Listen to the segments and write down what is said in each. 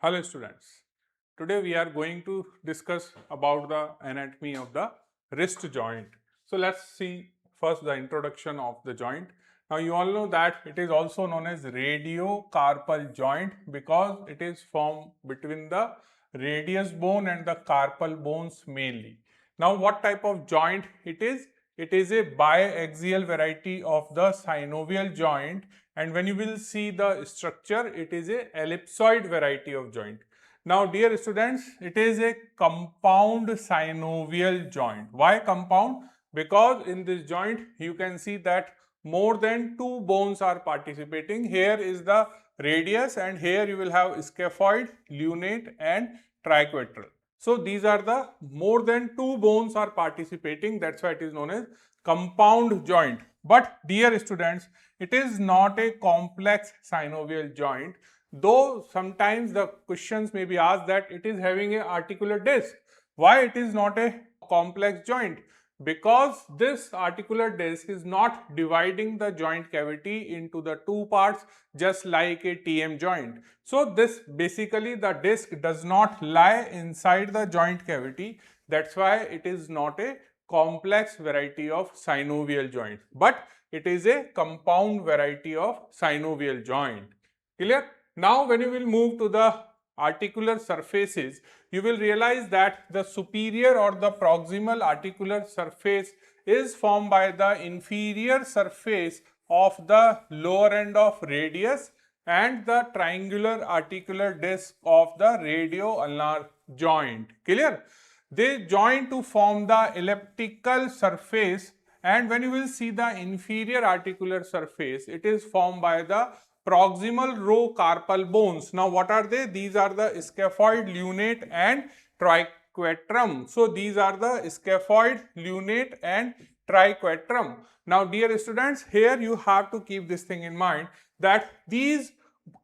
Hello students, today we are going to discuss about the anatomy of the wrist joint. So let's see first the introduction of the joint. Now you all know that it is also known as radiocarpal joint because it is formed between the radius bone and the carpal bones mainly. Now what type of joint it is? It is a biaxial variety of the synovial joint, and when you will see the structure, it is a ellipsoid variety of joint. Now dear students, it is a compound synovial joint. Why compound? Because in this joint you can see that more than two bones are participating. Here is the radius and here you will have scaphoid, lunate and triquetral. So these are the more than two bones are participating, that's why it is known as compound joint. But dear students, it is not a complex synovial joint, though sometimes the questions may be asked that it is having a articular disc. Why it is not a complex joint? Because this articular disc is not dividing the joint cavity into the two parts just like a TM joint. So this basically the disc does not lie inside the joint cavity. That's why it is not a complex variety of synovial joint, but it is a compound variety of synovial joint. Clear? Now when you will move to the articular surfaces, you will realize that the superior or the proximal articular surface is formed by the inferior surface of the lower end of radius and the triangular articular disc of the radioulnar joint. Clear? They join to form the elliptical surface, and when you will see the inferior articular surface, it is formed by the proximal row carpal bones. Now what are they? These are the scaphoid, lunate and triquetrum. So these are the scaphoid, lunate and triquetrum. Now dear students, here you have to keep this thing in mind that these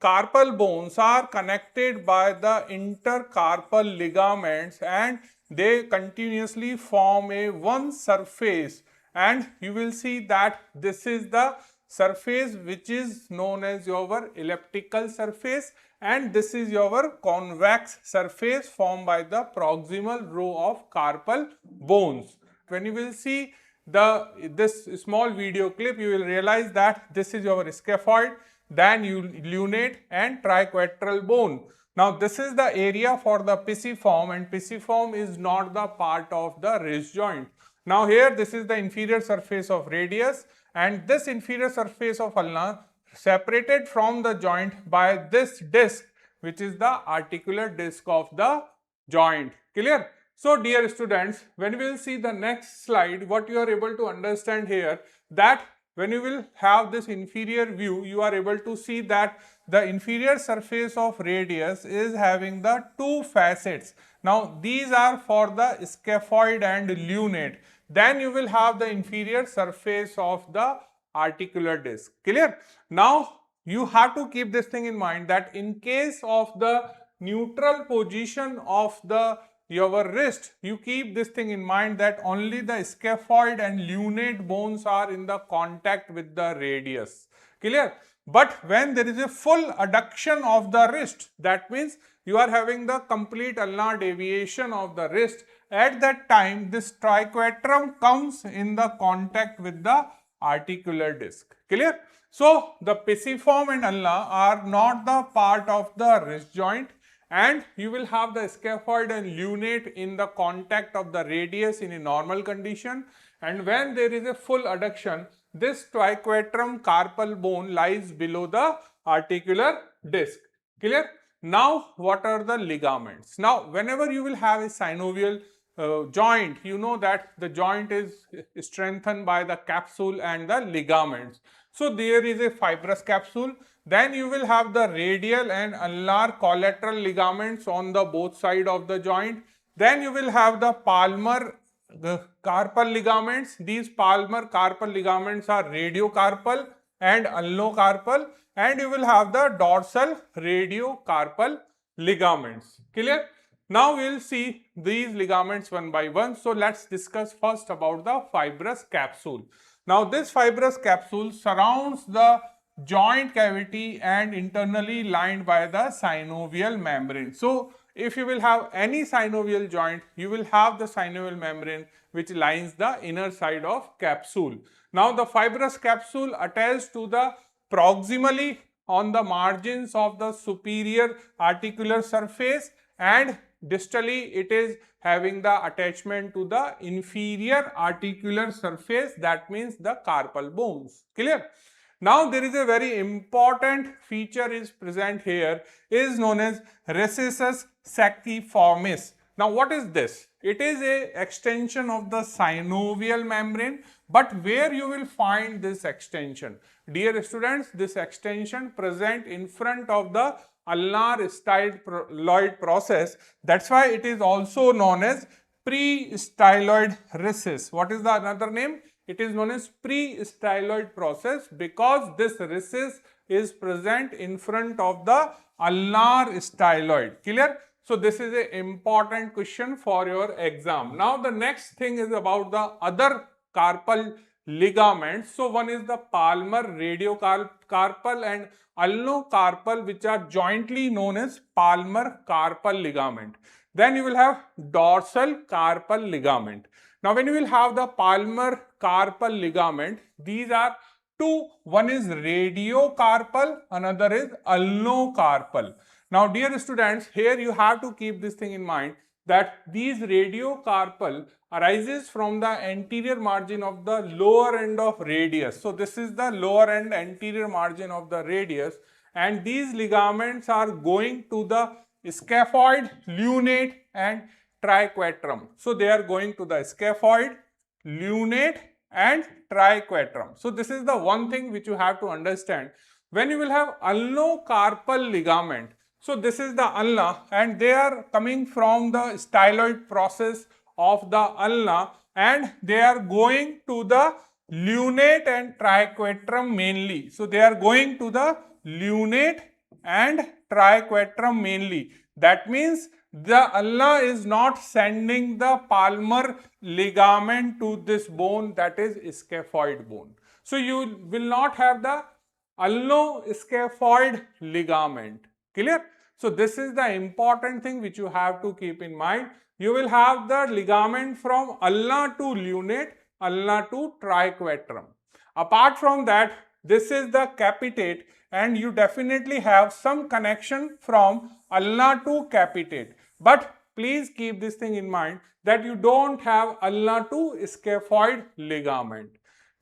carpal bones are connected by the intercarpal ligaments and they continuously form a one surface, and you will see that this is the surface which is known as your elliptical surface, and this is your convex surface formed by the proximal row of carpal bones. When you will see this small video clip, you will realize that this is your scaphoid, then lunate and triquetral bone. Now this is the area for the pisiform, and pisiform is not the part of the wrist joint. Now here this is the inferior surface of radius, and this inferior surface of ulna separated from the joint by this disc, which is the articular disc of the joint. Clear? So dear students, when we will see the next slide, what you are able to understand here, that when you will have this inferior view, you are able to see that the inferior surface of radius is having the two facets. Now these are for the scaphoid and lunate. Then you will have the inferior surface of the articular disc. Clear? Now you have to keep this thing in mind that in case of the neutral position of your wrist, you keep this thing in mind that only the scaphoid and lunate bones are in the contact with the radius. Clear? But when there is a full adduction of the wrist, that means you are having the complete ulnar deviation of the wrist. At that time, this triquetrum comes in the contact with the articular disc. Clear? So the pisiform and ulna are not the part of the wrist joint, and you will have the scaphoid and lunate in the contact of the radius in a normal condition, and when there is a full adduction, this triquetrum carpal bone lies below the articular disc. Clear? Now what are the ligaments? Now whenever you will have a synovial joint, you know that the joint is strengthened by the capsule and the ligaments. So there is a fibrous capsule. Then you will have the radial and ulnar collateral ligaments on the both side of the joint. Then you will have the palmar carpal ligaments. These palmar carpal ligaments are radiocarpal and ulnocarpal, and you will have the dorsal radiocarpal ligaments. Clear? Now we will see these ligaments one by one. So let's discuss first about the fibrous capsule. Now this fibrous capsule surrounds the joint cavity and internally lined by the synovial membrane. So, if you will have any synovial joint, you will have the synovial membrane which lines the inner side of capsule. Now, the fibrous capsule attached to the proximally on the margins of the superior articular surface, and distally it is having the attachment to the inferior articular surface, that means the carpal bones. Clear? Now, there is a very important feature is present here, is known as recessus saciformis. Now, what is this? It is a extension of the synovial membrane, but where you will find this extension? Dear students, this extension present in front of the ulnar styloid process. That's why it is also known as pre-styloid recess. What is the another name? It is known as pre-styloid process because this recess is present in front of the ulnar styloid. Clear? So, this is an important question for your exam. Now, the next thing is about the other carpal ligaments. So, one is the palmar radiocarpal and ulnocarpal, which are jointly known as palmar carpal ligament. Then you will have dorsal carpal ligament. Now, when you will have the palmar carpal ligament, these are two. One is radiocarpal, another is ulnocarpal. Now, dear students, here you have to keep this thing in mind that these radiocarpal arises from the anterior margin of the lower end of radius. So, this is the lower end anterior margin of the radius, and these ligaments are going to the scaphoid, lunate and triquetrum. So, they are going to the scaphoid, lunate and triquetrum. So, this is the one thing which you have to understand. When you will have ulnocarpal ligament, so this is the ulna and they are coming from the styloid process of the ulna and they are going to the lunate and triquetrum mainly. So, they are going to the lunate and triquetrum mainly. That means the ulna is not sending the palmar ligament to this bone, that is scaphoid bone. So, you will not have the ulnoscaphoid ligament. Clear? So, this is the important thing which you have to keep in mind. You will have the ligament from ulna to lunate, ulna to triquetrum. Apart from that, this is the capitate and you definitely have some connection from ulna to capitate. But please keep this thing in mind that you don't have ulna to scaphoid ligament.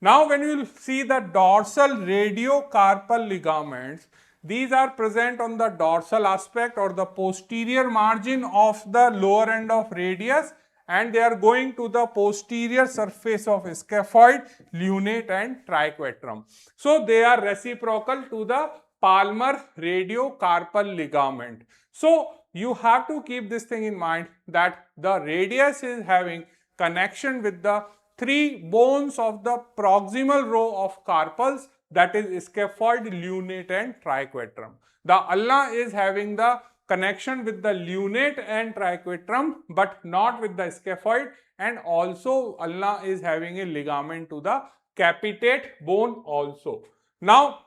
Now, when you will see the dorsal radiocarpal ligaments, these are present on the dorsal aspect or the posterior margin of the lower end of radius and they are going to the posterior surface of scaphoid, lunate and triquetrum. So, they are reciprocal to the palmar radiocarpal ligament. So, you have to keep this thing in mind that the radius is having connection with the three bones of the proximal row of carpals, that is scaphoid, lunate and triquetrum. The ulna is having the connection with the lunate and triquetrum but not with the scaphoid, and also ulna is having a ligament to the capitate bone also. Now,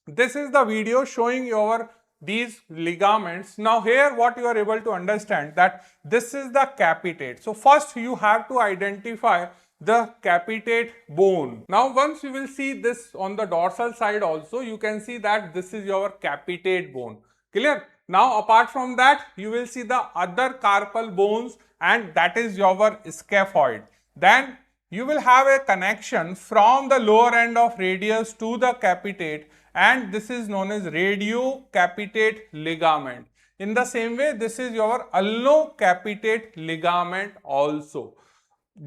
this is the video showing your these ligaments. Now, here what you are able to understand that this is the capitate. So, first you have to identify the capitate bone. Now, once you will see this on the dorsal side also, you can see that this is your capitate bone. Clear? Now, apart from that, you will see the other carpal bones and that is your scaphoid. Then you will have a connection from the lower end of radius to the capitate and this is known as radiocapitate ligament. In the same way, this is your ulnocapitate ligament also.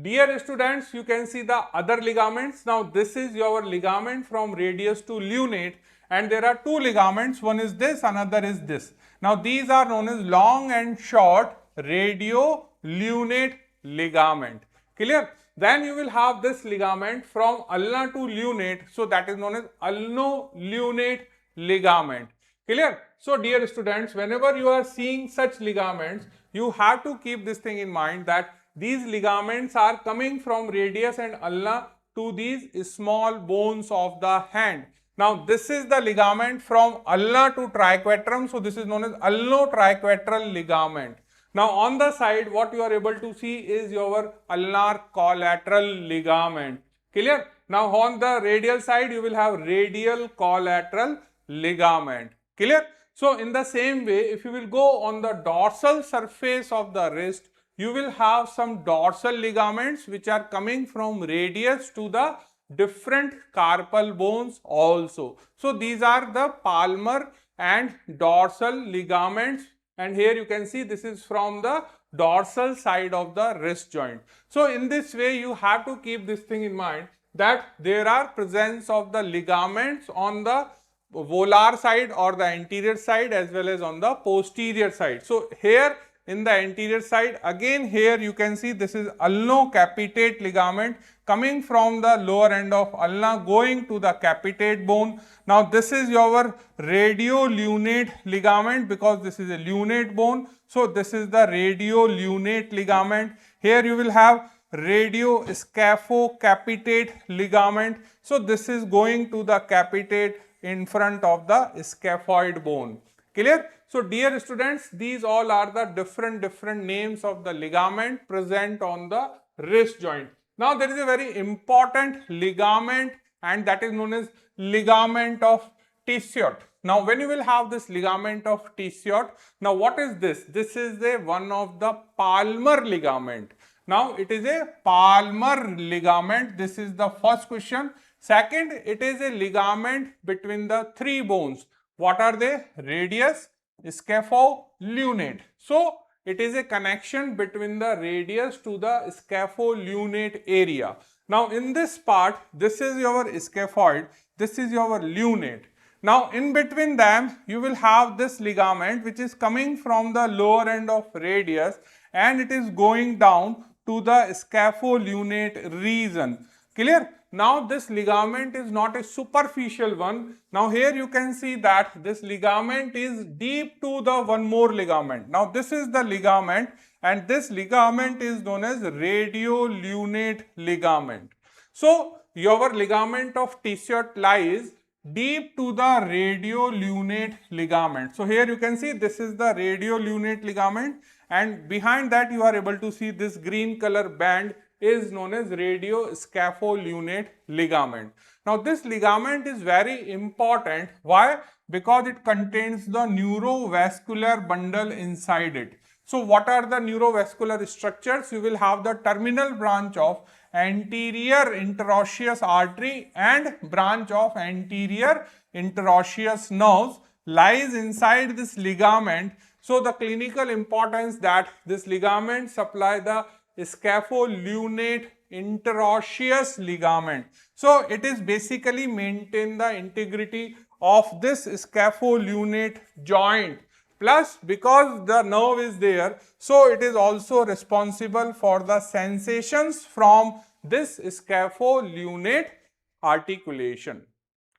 Dear students, you can see the other ligaments. Now, this is your ligament from radius to lunate and there are two ligaments, one is this, another is this. Now, these are known as long and short radiolunate ligament. Clear? Then you will have this ligament from ulna to lunate, so that is known as ulnolunate ligament. Clear? So, dear students, whenever you are seeing such ligaments, you have to keep this thing in mind that these ligaments are coming from radius and ulna to these small bones of the hand. Now this is the ligament from ulna to triquetrum. So this is known as ulno-triquetral ligament. Now on the side, what you are able to see is your ulnar collateral ligament. Clear? Now on the radial side, you will have radial collateral ligament. Clear? So in the same way, if you will go on the dorsal surface of the wrist, you will have some dorsal ligaments which are coming from radius to the different carpal bones also. So these are the palmar and dorsal ligaments, and here you can see this is from the dorsal side of the wrist joint. So in this way you have to keep this thing in mind, that there are presence of the ligaments on the volar side or the anterior side as well as on the posterior side. So here in the anterior side, again here you can see this is ulnocapitate ligament coming from the lower end of ulna going to the capitate bone. Now this is your radiolunate ligament because this is a lunate bone. So this is the radiolunate ligament. Here you will have radioscaphocapitate ligament. So this is going to the capitate in front of the scaphoid bone. Clear? So dear students, these all are the different names of the ligament present on the wrist joint. Now there is a very important ligament, and that is known as ligament of Testut. Now when you will have this ligament of Testut, now what is this? This is one of the palmar ligament. Now it is a palmar ligament. This is the first question. Second, it is a ligament between the three bones. What are they? Radius, scapholunate. So it is a connection between the radius to the scapholunate area. Now in this part, this is your scaphoid, this is your lunate. Now in between them, you will have this ligament which is coming from the lower end of radius, and it is going down to the scapholunate region. Clear? Now this ligament is not a superficial one. Now here you can see that this ligament is deep to the one more ligament. Now this is the ligament, and this ligament is known as radiolunate ligament. So your ligament of Testut lies deep to the radiolunate ligament. So here you can see this is the radiolunate ligament, and behind that you are able to see this green color band is known as radioscapholunate ligament. Now this ligament is very important. Why? Because it contains the neurovascular bundle inside it. So what are the neurovascular structures? You will have the terminal branch of anterior interosseous artery and branch of anterior interosseous nerves lies inside this ligament. So the clinical importance that this ligament supply the scapholunate interosseous ligament. So it is basically maintain the integrity of this scapholunate joint. Plus, because the nerve is there, so it is also responsible for the sensations from this scapholunate articulation.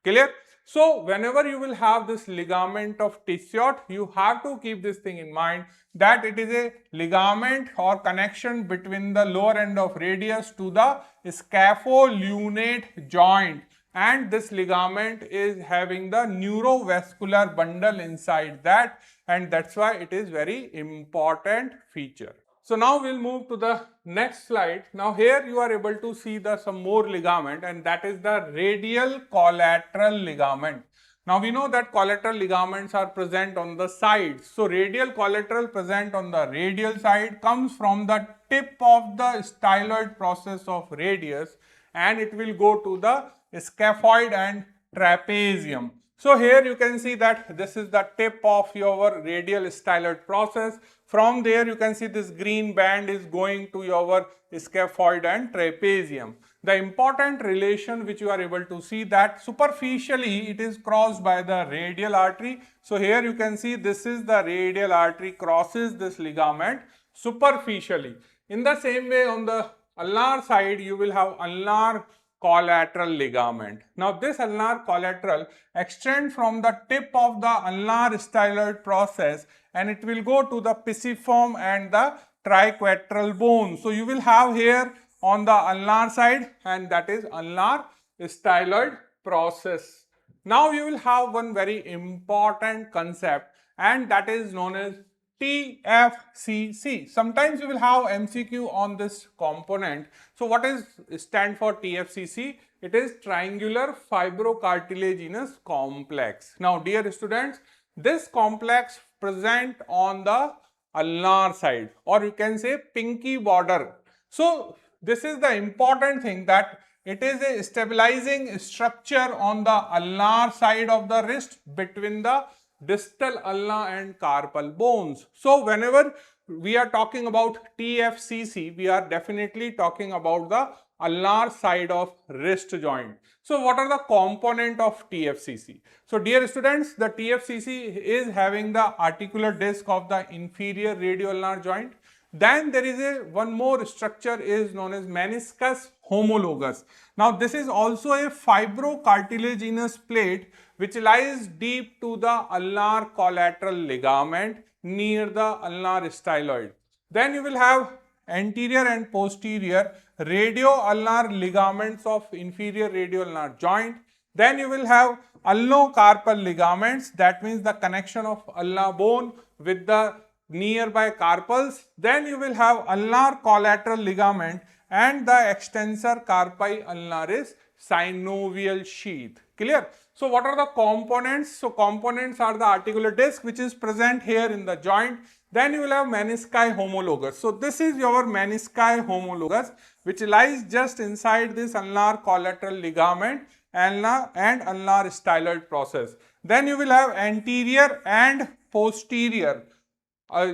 Clear? So whenever you will have this ligament of Testut, you have to keep this thing in mind, that it is a ligament or connection between the lower end of radius to the scapholunate joint, and this ligament is having the neurovascular bundle inside that, and that's why it is very important feature. So now we'll move to the next slide. Now here you are able to see some more ligament, and that is the radial collateral ligament. Now we know that collateral ligaments are present on the sides. So radial collateral present on the radial side comes from the tip of the styloid process of radius, and it will go to the scaphoid and trapezium. So here you can see that this is the tip of your radial styloid process. From there you can see this green band is going to your scaphoid and trapezium. The important relation which you are able to see, that superficially it is crossed by the radial artery. So here you can see this is the radial artery crosses this ligament superficially. In the same way, on the ulnar side you will have ulnar collateral ligament. Now this ulnar collateral extends from the tip of the ulnar styloid process, and it will go to the pisiform and the triquetral bone. So you will have here on the ulnar side, and that is ulnar styloid process. Now you will have one very important concept, and that is known as TFCC. Sometimes you will have MCQ on this component. So what is stand for TFCC? It is Triangular Fibrocartilaginous Complex. Now dear students, this complex present on the ulnar side, or you can say pinky border. So this is the important thing, that it is a stabilizing structure on the ulnar side of the wrist between the distal ulna and carpal bones. So whenever we are talking about TFCC, we are definitely talking about the ulnar side of wrist joint. So what are the component of TFCC? So dear students, the TFCC is having the articular disc of the inferior radioulnar joint. Then there is a one more structure is known as meniscus homologus. Now this is also a fibrocartilaginous plate which lies deep to the ulnar collateral ligament near the ulnar styloid. Then you will have anterior and posterior radioulnar ligaments of inferior radioulnar joint. Then you will have ulnocarpal ligaments, that means the connection of ulna bone with the nearby carpals. Then you will have ulnar collateral ligament and the extensor carpi ulnaris synovial sheath. Clear? So what are the components? So components are the articular disc which is present here in the joint. Then you will have menisci homologus. So this is your menisci homologus which lies just inside this ulnar collateral ligament and ulnar styloid process. Then you will have anterior and posterior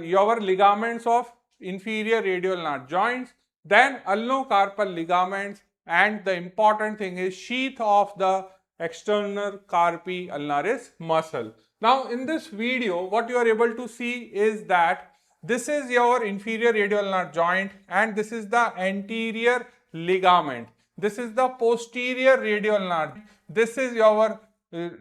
your ligaments of inferior radioulnar joints, then ulnocarpal ligaments, and the important thing is sheath of the external carpi ulnaris muscle. Now in this video what you are able to see is that this is your inferior radioulnar joint and this is the anterior ligament. This is the posterior radioulnar. This is your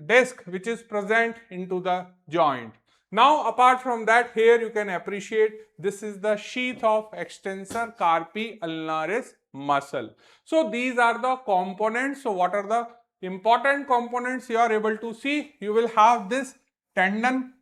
disc which is present into the joint. Now apart from that, here you can appreciate this is the sheath of extensor carpi ulnaris muscle. So these are the components. So what are the important components you are able to see? You will have this tendon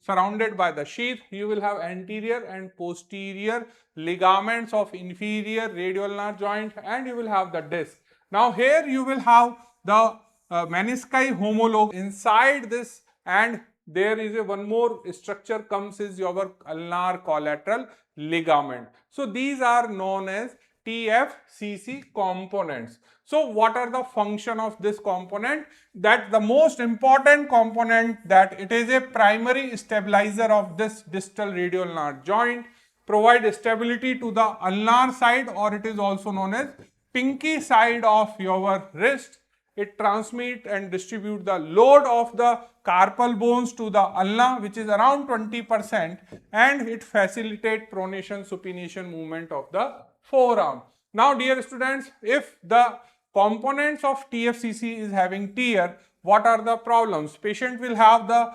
surrounded by the sheath. You will have anterior and posterior ligaments of inferior radioulnar joint, and you will have the disc. Now here you will have the menisci homologue inside this, and there is a one more structure comes is your ulnar collateral ligament. So these are known as TFCC components. So what are the function of this component? That the most important component, that it is a primary stabilizer of this distal radioulnar joint, provide stability to the ulnar side, or it is also known as pinky side of your wrist. It transmit and distribute the load of the carpal bones to the ulna, which is around 20%, and it facilitate pronation supination movement of the forearm. Now dear students, if the components of TFCC is having tear, what are the problems? Patient will have the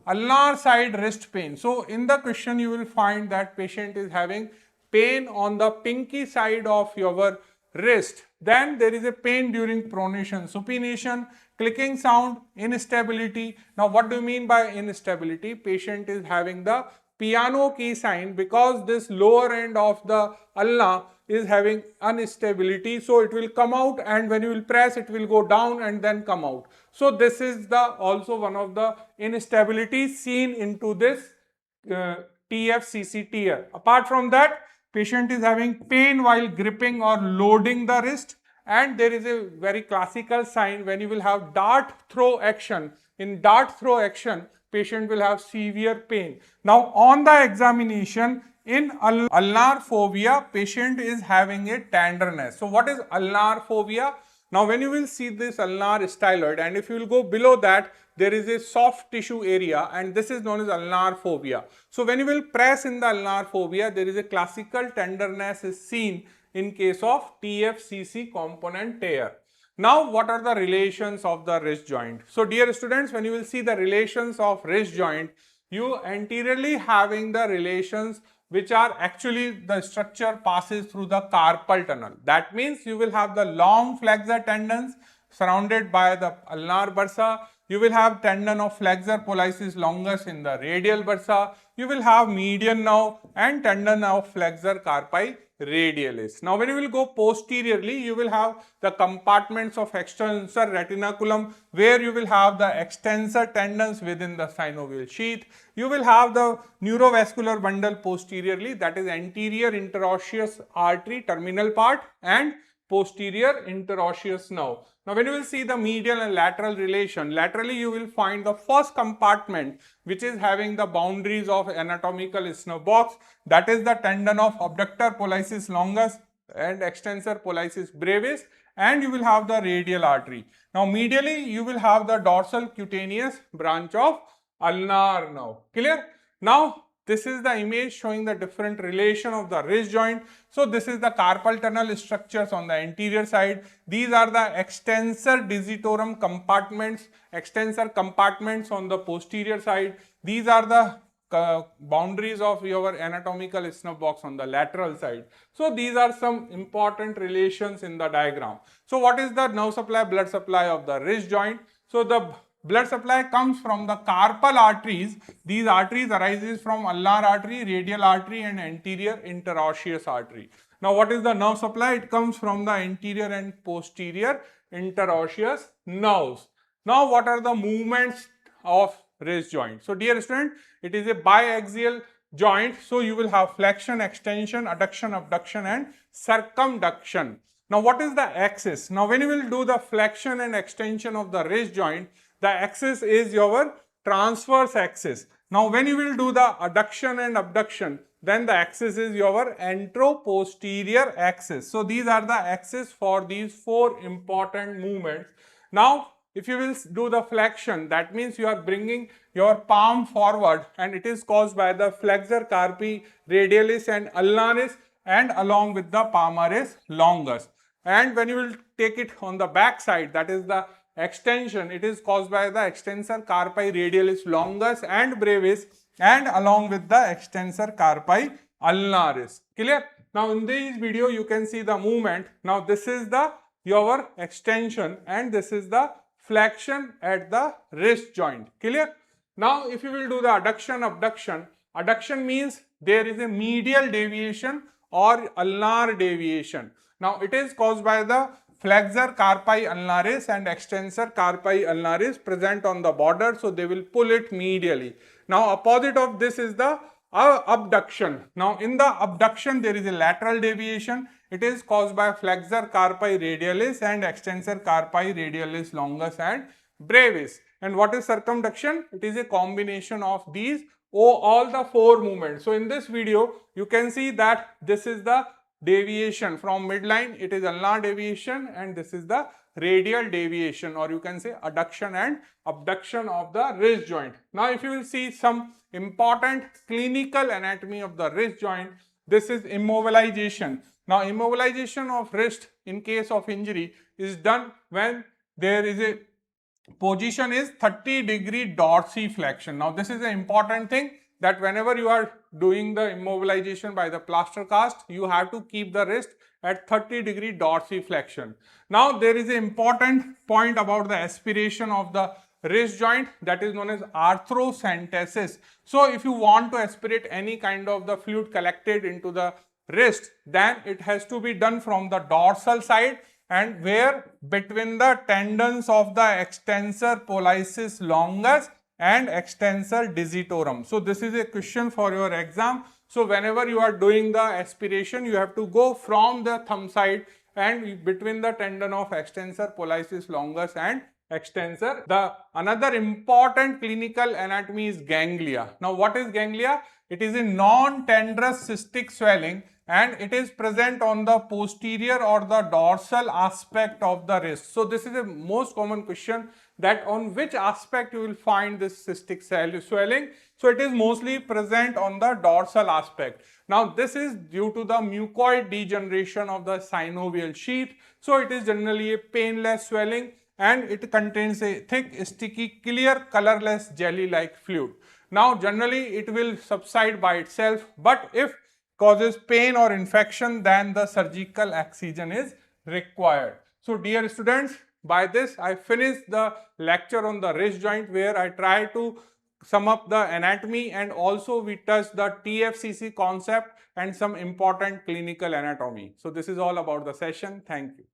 ulnar side wrist pain. So in the question you will find that patient is having pain on the pinky side of your wrist. Then there is a pain during pronation, supination, clicking sound, instability. Now what do you mean by instability? Patient is having the piano key sign because this lower end of the ulna is having instability, so it will come out, and when you will press it will go down and then come out. So this is the also one of the instability seen into this TFCC tear. Apart from that, patient is having pain while gripping or loading the wrist, and there is a very classical sign when you will have dart throw action. In dart throw action, patient will have severe pain. Now on the examination, in ulnar fovea, patient is having a tenderness. So what is ulnar fovea? Now when you will see this ulnar styloid, and if you will go below that, there is a soft tissue area, and this is known as ulnar fovea. So when you will press in the ulnar fovea, there is a classical tenderness is seen in case of TFCC component tear. Now what are the relations of the wrist joint? So dear students, when you will see the relations of wrist joint, you anteriorly having the relations which are actually the structure passes through the carpal tunnel. That means you will have the long flexor tendons surrounded by the ulnar bursa. You will have tendon of flexor pollicis longus in the radial bursa. You will have median nerve and tendon of flexor carpi radialis. Now, when you will go posteriorly, you will have the compartments of extensor retinaculum, where you will have the extensor tendons within the synovial sheath. You will have the neurovascular bundle posteriorly, that is anterior interosseous artery terminal part and posterior interosseous nerve. Now, when you will see the medial and lateral relation, laterally you will find the first compartment which is having the boundaries of anatomical isthmus box, that is the tendon of abductor pollicis longus and extensor pollicis brevis, and you will have the radial artery. Now, medially you will have the dorsal cutaneous branch of ulnar nerve. Clear? Now, this is the image showing the different relation of the wrist joint. So, this is the carpal tunnel structures on the anterior side. These are the extensor digitorum compartments, extensor compartments on the posterior side. These are the boundaries of your anatomical isthmus box on the lateral side. So, these are some important relations in the diagram. So, what is the nerve supply, blood supply of the wrist joint? So, the blood supply comes from the carpal arteries. These arteries arises from ulnar artery, radial artery and anterior interosseous artery. Now, what is the nerve supply? It comes from the anterior and posterior interosseous nerves. Now, what are the movements of wrist joint? So, dear student, it is a biaxial joint. So, you will have flexion, extension, adduction, abduction and circumduction. Now, what is the axis? Now, when you will do the flexion and extension of the wrist joint, the axis is your transverse axis. Now, when you will do the adduction and abduction, then the axis is your anteroposterior axis. So, these are the axis for these four important movements. Now, if you will do the flexion, that means you are bringing your palm forward and it is caused by the flexor carpi radialis and ulnaris and along with the palmaris longus. And when you will take it on the back side, that is the extension, it is caused by the extensor carpi radialis longus and brevis and along with the extensor carpi ulnaris. Clear? Now, in this video you can see the movement. Now, this is the your extension and this is the flexion at the wrist joint. Clear? Now, if you will do the adduction, abduction, adduction means there is a medial deviation or ulnar deviation. Now, it is caused by the flexor carpi ulnaris and extensor carpi ulnaris present on the border. So, they will pull it medially. Now, opposite of this is the abduction. Now, in the abduction there is a lateral deviation. It is caused by flexor carpi radialis and extensor carpi radialis longus and brevis. And what is circumduction? It is a combination of these all the four movements. So, in this video you can see that this is the deviation from midline, it is ulnar deviation, and this is the radial deviation, or you can say adduction and abduction of the wrist joint. Now, if you will see some important clinical anatomy of the wrist joint, this is immobilization. Now, immobilization of wrist in case of injury is done when there is a position is 30-degree dorsiflexion. Now, this is an important thing, that whenever you are doing the immobilization by the plaster cast, you have to keep the wrist at 30-degree dorsiflexion. Now, there is an important point about the aspiration of the wrist joint, that is known as arthrocentesis. So, if you want to aspirate any kind of the fluid collected into the wrist, then it has to be done from the dorsal side and where between the tendons of the extensor pollicis longus and extensor digitorum. So, this is a question for your exam. So, whenever you are doing the aspiration, you have to go from the thumb side and between the tendon of extensor pollicis longus and extensor. The another important clinical anatomy is ganglia. Now, what is ganglia? It is a non-tendrous cystic swelling and it is present on the posterior or the dorsal aspect of the wrist. So, this is a most common question, that on which aspect you will find this cystic swelling. So, it is mostly present on the dorsal aspect. Now, this is due to the mucoid degeneration of the synovial sheath. So, it is generally a painless swelling and it contains a thick, sticky, clear, colorless jelly-like fluid. Now, generally it will subside by itself, but if causes pain or infection, then the surgical excision is required. So, dear students, By this, I finished the lecture on the wrist joint, where I try to sum up the anatomy, and also we touched the TFCC concept and some important clinical anatomy. So this is all about the session. Thank you.